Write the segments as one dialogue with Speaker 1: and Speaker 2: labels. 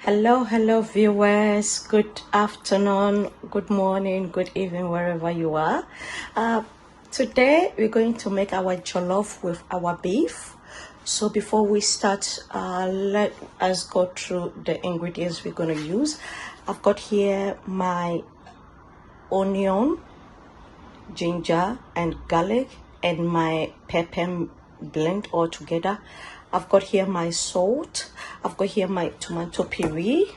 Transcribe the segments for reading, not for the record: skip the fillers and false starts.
Speaker 1: Hello, viewers. Good afternoon, good morning, good evening, wherever you are. Today, we're going to make our jollof with our beef. So before we start, let us go through the ingredients we're going to use. I've got here my onion, ginger, and garlic, and my pepper blend all together. I've got here my salt. I've got here my tomato puree.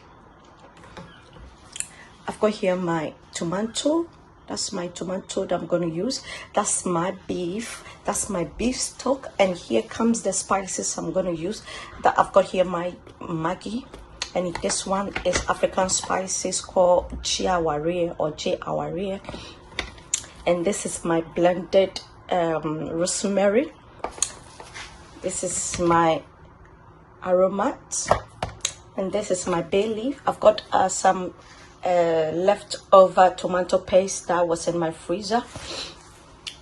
Speaker 1: I've got here my tomato. That's my tomato that I'm going to use. That's my beef. That's my beef stock. And here comes the spices I'm going to use. That I've got here my Maggi. And this one is African spices called Chiaware or Chiaware. And this is my blended rosemary. This is my aromat, and this is my bay leaf. I've got some leftover tomato paste that was in my freezer,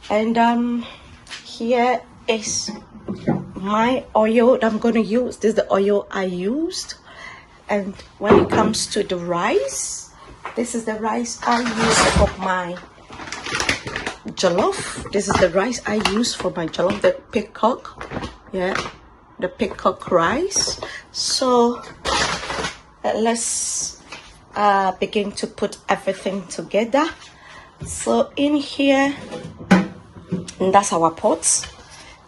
Speaker 1: and here is my oil that I'm going to use. This is the oil I used. And when it comes to the rice, this is the rice I use for my jollof. This is the rice I use for my jollof, the peacock. Yeah, the peacock rice. So let's begin to put everything together. So in here, and that's our pot.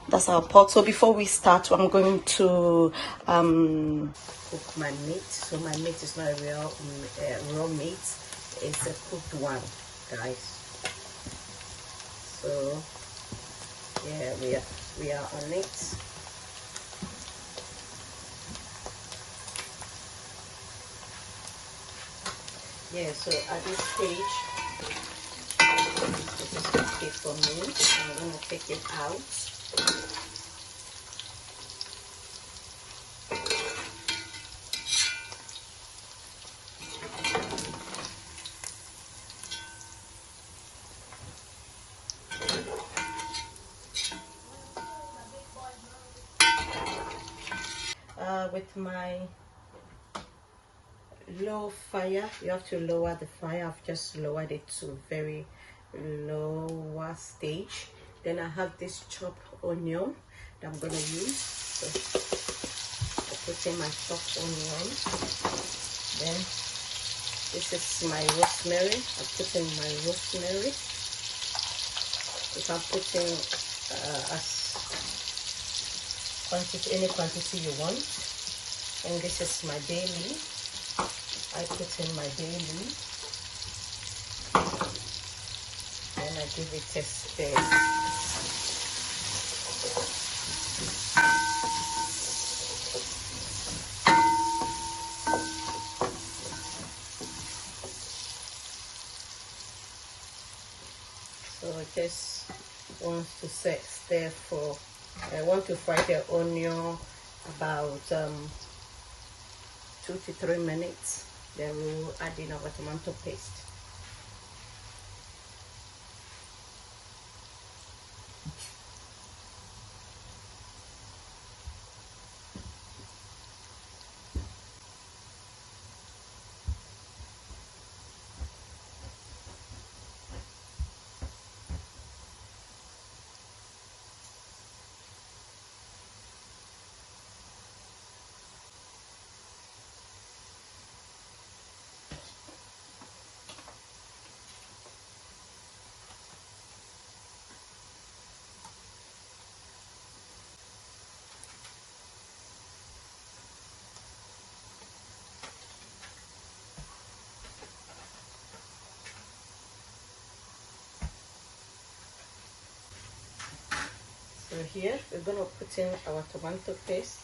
Speaker 1: That's our pot. So before we start, I'm going to cook my meat. So my meat is not a real raw meat. It's a cooked one, guys. So yeah, we are on it. Yeah, so at this stage, this is okay for me. I'm going to take it out. With my low fire, you have to lower the fire. I've just lowered it to very lower stage. Then I have this chopped onion that I'm gonna use. So I put in my chopped onion. Then this is my rosemary. I put in my rosemary. You can put in any quantity you want. And this is my bay leaf. I put in my bay leaf, and I give it a stir. So just wants to stir for. I want to fry the onion about 2 to 3 minutes. Then we'll add in our tomato paste. So here we're going to put in our tomato paste.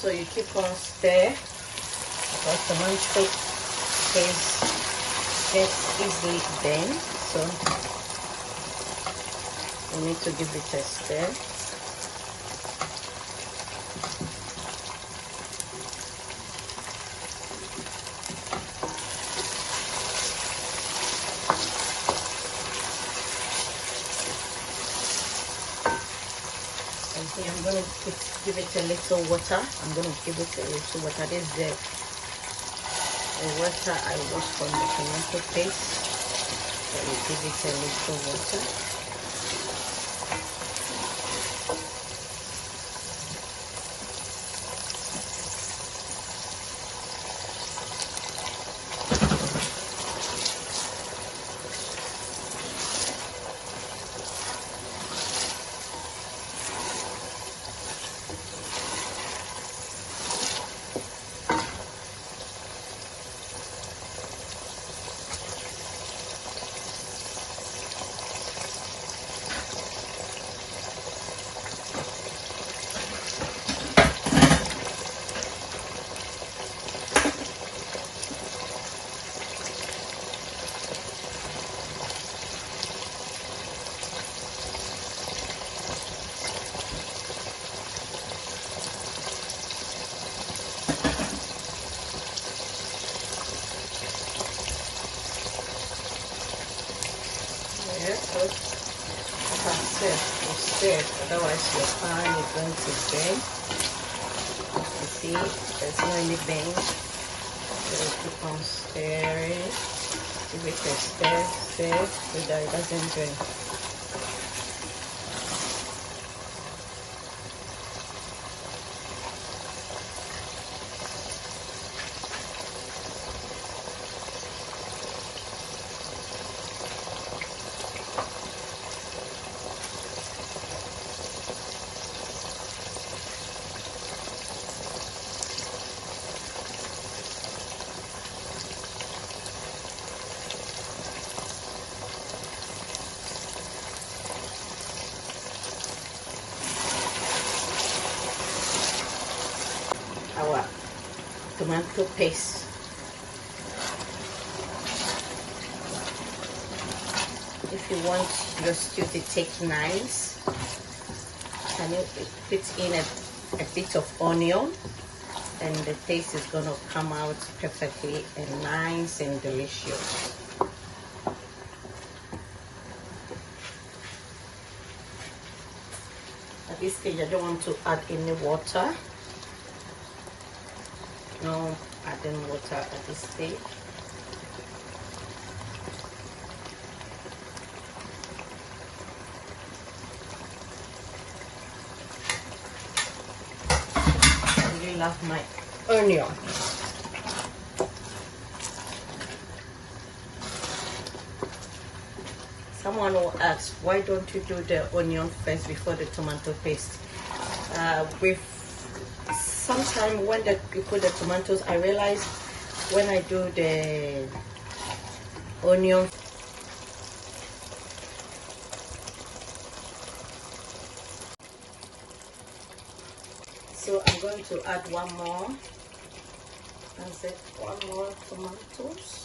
Speaker 1: So you keep on stir because tomato paste gets easily bent. So you need to give it a stir. Okay, I'm going to give it a little water. I'm going to give it a little water. This is the water I wash from the tomato paste. So you give it a little water. So as I said, you stir, otherwise your pan is going to burn. You see, there's no any bend. So you keep on stirring. Give it a stir so that it doesn't burn. Our tomato paste. If you want your stew to take nice, can you put in a bit of onion, and the taste is going to come out perfectly and nice and delicious. At this stage, I don't want to add any water. No adding water at this stage. I really love my onion. Someone will ask, why don't you do the onion first before the tomato paste? With sometime when you put the tomatoes, I realize when I do the onion, so I'm going to add one more. That's it, one more tomatoes.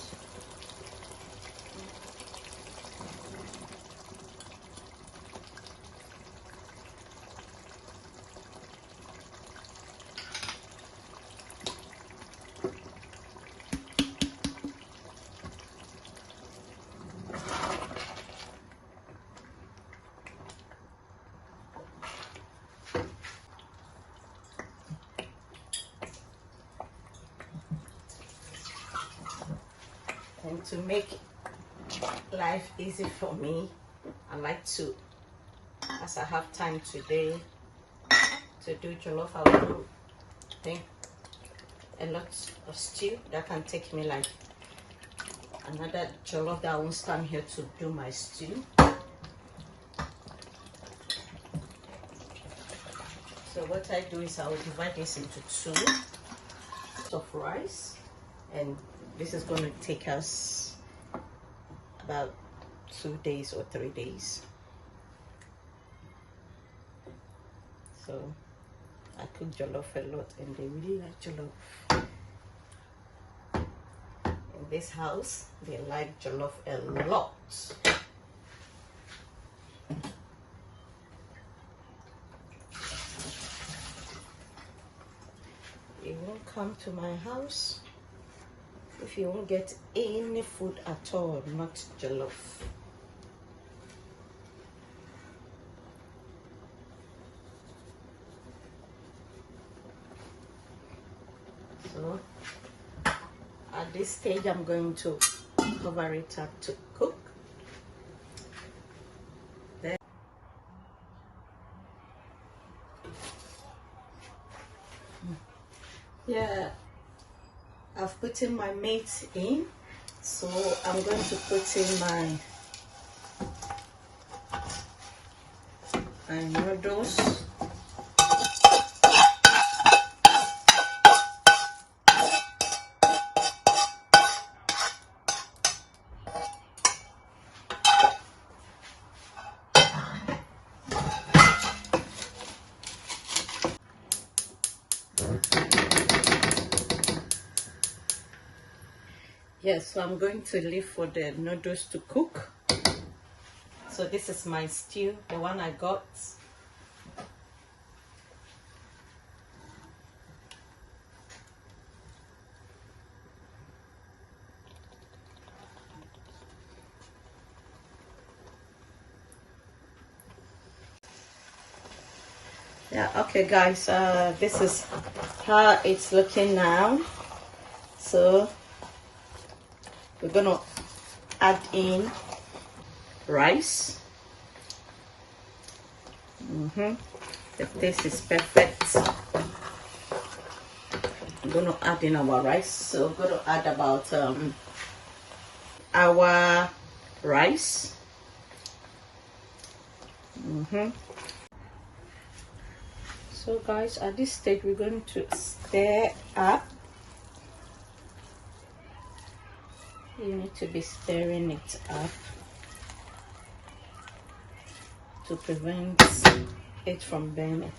Speaker 1: And to make life easy for me, I like to, as I have time today to do jollof, I'll do a lot of stew that can take me like another jollof that I won't stand here to do my stew. So what I do is I will divide this into two of rice, and this is going to take us about 2 days or 3 days. So I cook jollof a lot and they really like jollof. In this house, they like jollof a lot. You won't come to my house if you won't get any food at all, not jollof. So at this stage, I'm going to cover it up to cook. Then, yeah, I've put in my meat in, so I'm going to put in my noodles. Yes, so I'm going to leave for the noodles to cook. So this is my stew, the one I got. Yeah, okay guys, this is how it's looking now. So we're gonna add in rice. The taste is perfect. I'm gonna add in our rice. So we're gonna add about our rice. So guys, at this stage we're going to stir up. You need to be stirring it up to prevent it from burning.